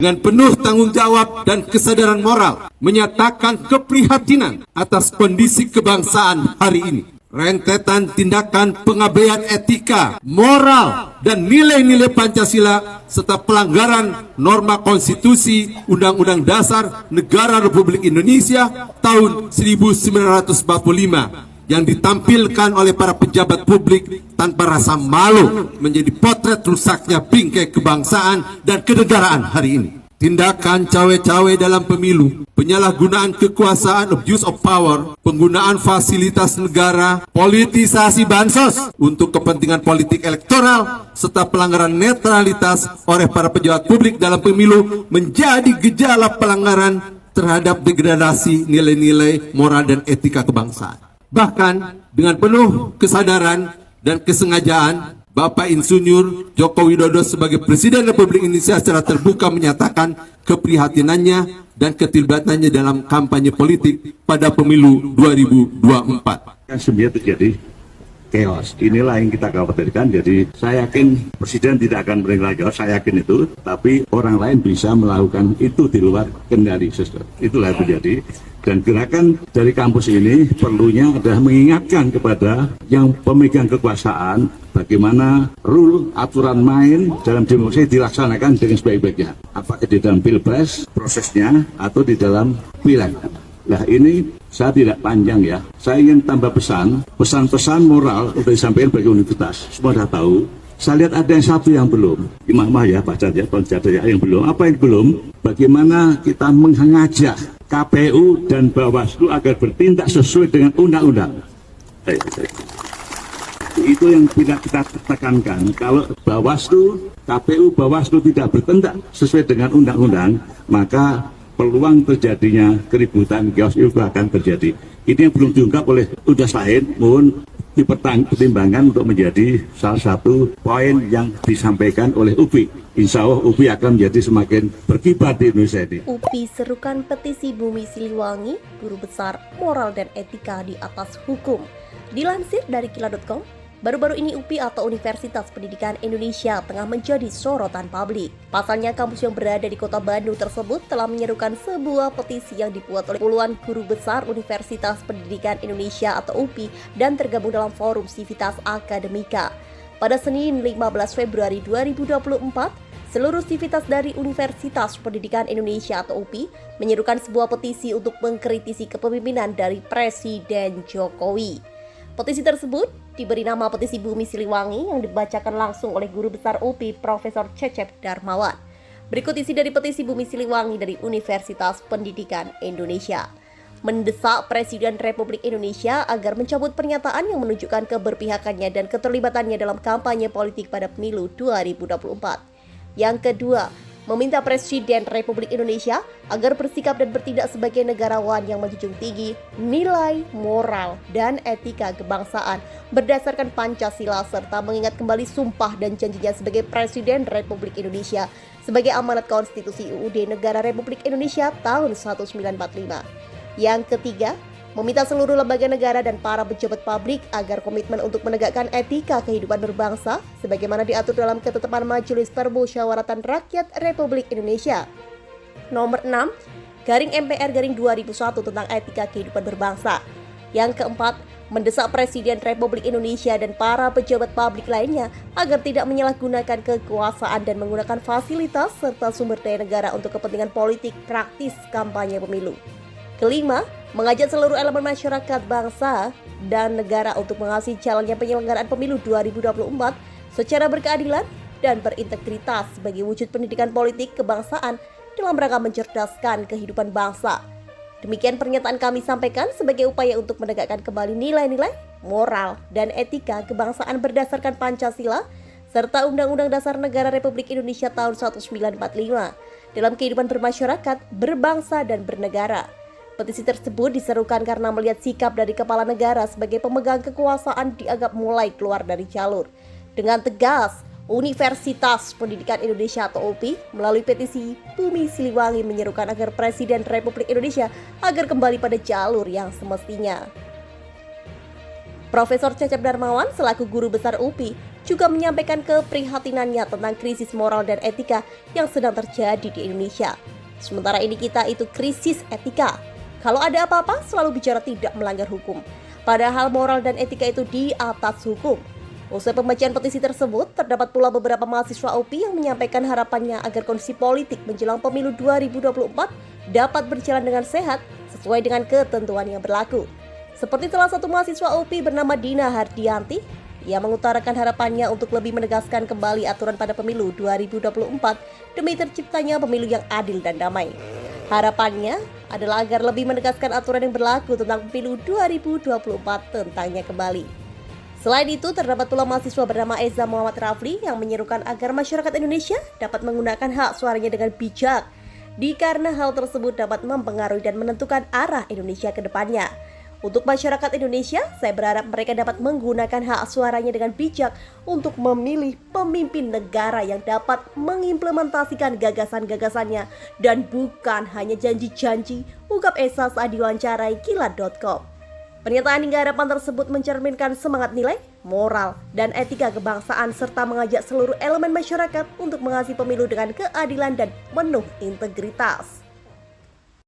dengan penuh tanggung jawab dan kesadaran moral menyatakan keprihatinan atas kondisi kebangsaan hari ini. Rentetan tindakan pengabaian etika, moral, dan nilai-nilai Pancasila serta pelanggaran norma konstitusi Undang-Undang Dasar Negara Republik Indonesia tahun 1945 yang ditampilkan oleh para pejabat publik tanpa rasa malu menjadi potret rusaknya bingkai kebangsaan dan kenegaraan hari ini. Tindakan cawe-cawe dalam pemilu, penyalahgunaan kekuasaan, abuse of power, penggunaan fasilitas negara, politisasi bansos untuk kepentingan politik elektoral, serta pelanggaran netralitas oleh para pejabat publik dalam pemilu menjadi gejala pelanggaran terhadap degradasi nilai-nilai moral dan etika kebangsaan. Bahkan dengan penuh kesadaran dan kesengajaan, Bapak Insinyur Joko Widodo sebagai Presiden Republik Indonesia secara terbuka menyatakan keprihatinannya dan keterlibatannya dalam kampanye politik pada pemilu 2024. Sebenarnya terjadi chaos. Inilah yang kita khawatirkan. Jadi saya yakin Presiden tidak akan menilai chaos, saya yakin itu. Tapi orang lain bisa melakukan itu di luar kendali sesuatu. Itulah yang terjadi. Dan gerakan dari kampus ini perlunya adalah mengingatkan kepada yang pemegang kekuasaan bagaimana rule, aturan main dalam demokrasi dilaksanakan dengan sebaik-baiknya. Apakah di dalam pilpres prosesnya atau di dalam pileg. Nah ini saya tidak panjang ya. Saya ingin tambah pesan-pesan moral untuk disampaikan bagi universitas. Semua sudah tahu. Saya lihat ada yang satu yang belum. Imam ya, Pak Caca, yang belum. Apa yang belum? Bagaimana kita mengajak KPU dan Bawaslu agar bertindak sesuai dengan undang-undang. Itu yang tidak kita tekankan. Kalau Bawaslu, KPU, Bawaslu tidak bertindak sesuai dengan undang-undang, maka peluang terjadinya keributan chaos itu akan terjadi. Ini yang belum diungkap oleh universitas lain, mohon dipertimbangkan untuk menjadi salah satu poin yang disampaikan oleh UPI. Insya Allah UPI akan menjadi semakin berkibar di Indonesia ini. UPI serukan petisi Bumi Siliwangi, guru besar moral dan etika di atas hukum. Dilansir dari Kila.com, baru-baru ini UPI atau Universitas Pendidikan Indonesia tengah menjadi sorotan publik. Pasalnya kampus yang berada di kota Bandung tersebut telah menyerukan sebuah petisi yang dibuat oleh puluhan guru besar Universitas Pendidikan Indonesia atau UPI dan tergabung dalam forum Civitas Akademika. Pada Senin 15 Februari 2024, seluruh sivitas dari Universitas Pendidikan Indonesia atau UPI menyerukan sebuah petisi untuk mengkritisi kepemimpinan dari Presiden Jokowi. Petisi tersebut diberi nama Petisi Bumi Siliwangi yang dibacakan langsung oleh Guru Besar UPI Profesor Cecep Darmawan. Berikut isi dari Petisi Bumi Siliwangi dari Universitas Pendidikan Indonesia. Mendesak Presiden Republik Indonesia agar mencabut pernyataan yang menunjukkan keberpihakannya dan keterlibatannya dalam kampanye politik pada pemilu 2024. Yang kedua, meminta Presiden Republik Indonesia agar bersikap dan bertindak sebagai negarawan yang menjunjung tinggi nilai moral dan etika kebangsaan berdasarkan Pancasila serta mengingat kembali sumpah dan janjinya sebagai Presiden Republik Indonesia sebagai amanat konstitusi UUD Negara Republik Indonesia tahun 1945. Yang ketiga, meminta seluruh lembaga negara dan para pejabat publik agar komitmen untuk menegakkan etika kehidupan berbangsa sebagaimana diatur dalam Ketetapan Majelis Permusyawaratan Rakyat Republik Indonesia Nomor 6/MPR/2001 tentang etika kehidupan berbangsa. Yang keempat, mendesak Presiden Republik Indonesia dan para pejabat publik lainnya agar tidak menyalahgunakan kekuasaan dan menggunakan fasilitas serta sumber daya negara untuk kepentingan politik praktis kampanye pemilu. Kelima, mengajak seluruh elemen masyarakat bangsa dan negara untuk mengawasi jalannya penyelenggaraan pemilu 2024 secara berkeadilan dan berintegritas sebagai wujud pendidikan politik kebangsaan dalam rangka mencerdaskan kehidupan bangsa. Demikian pernyataan kami sampaikan sebagai upaya untuk menegakkan kembali nilai-nilai, moral, dan etika kebangsaan berdasarkan Pancasila serta Undang-Undang Dasar Negara Republik Indonesia tahun 1945 dalam kehidupan bermasyarakat, berbangsa, dan bernegara. Petisi tersebut diserukan karena melihat sikap dari kepala negara sebagai pemegang kekuasaan dianggap mulai keluar dari jalur. Dengan tegas, Universitas Pendidikan Indonesia atau UPI melalui petisi Bumi Siliwangi menyerukan agar Presiden Republik Indonesia agar kembali pada jalur yang semestinya. Profesor Cecep Darmawan selaku Guru Besar UPI juga menyampaikan keprihatinannya tentang krisis moral dan etika yang sedang terjadi di Indonesia. Sementara ini kita itu krisis etika. Kalau ada apa-apa selalu bicara tidak melanggar hukum. Padahal moral dan etika itu di atas hukum. Usai pembacaan petisi tersebut, terdapat pula beberapa mahasiswa UPI yang menyampaikan harapannya agar kondisi politik menjelang pemilu 2024 dapat berjalan dengan sehat sesuai dengan ketentuan yang berlaku. Seperti salah satu mahasiswa UPI bernama Dina Hardianti, ia mengutarakan harapannya untuk lebih menegaskan kembali aturan pada pemilu 2024 demi terciptanya pemilu yang adil dan damai. Harapannya adalah agar lebih menegaskan aturan yang berlaku tentang pemilu 2024 tentangnya kembali. Selain itu, terdapat pula mahasiswa bernama Eza Muhammad Rafli yang menyerukan agar masyarakat Indonesia dapat menggunakan hak suaranya dengan bijak, dikarenakan hal tersebut dapat mempengaruhi dan menentukan arah Indonesia ke depannya. Untuk masyarakat Indonesia, saya berharap mereka dapat menggunakan hak suaranya dengan bijak untuk memilih pemimpin negara yang dapat mengimplementasikan gagasan-gagasannya dan bukan hanya janji-janji, ungkap Esa saat diwawancarai Kilat.com. Pernyataan hingga harapan tersebut mencerminkan semangat nilai, moral, dan etika kebangsaan serta mengajak seluruh elemen masyarakat untuk mengasihi pemilu dengan keadilan dan penuh integritas.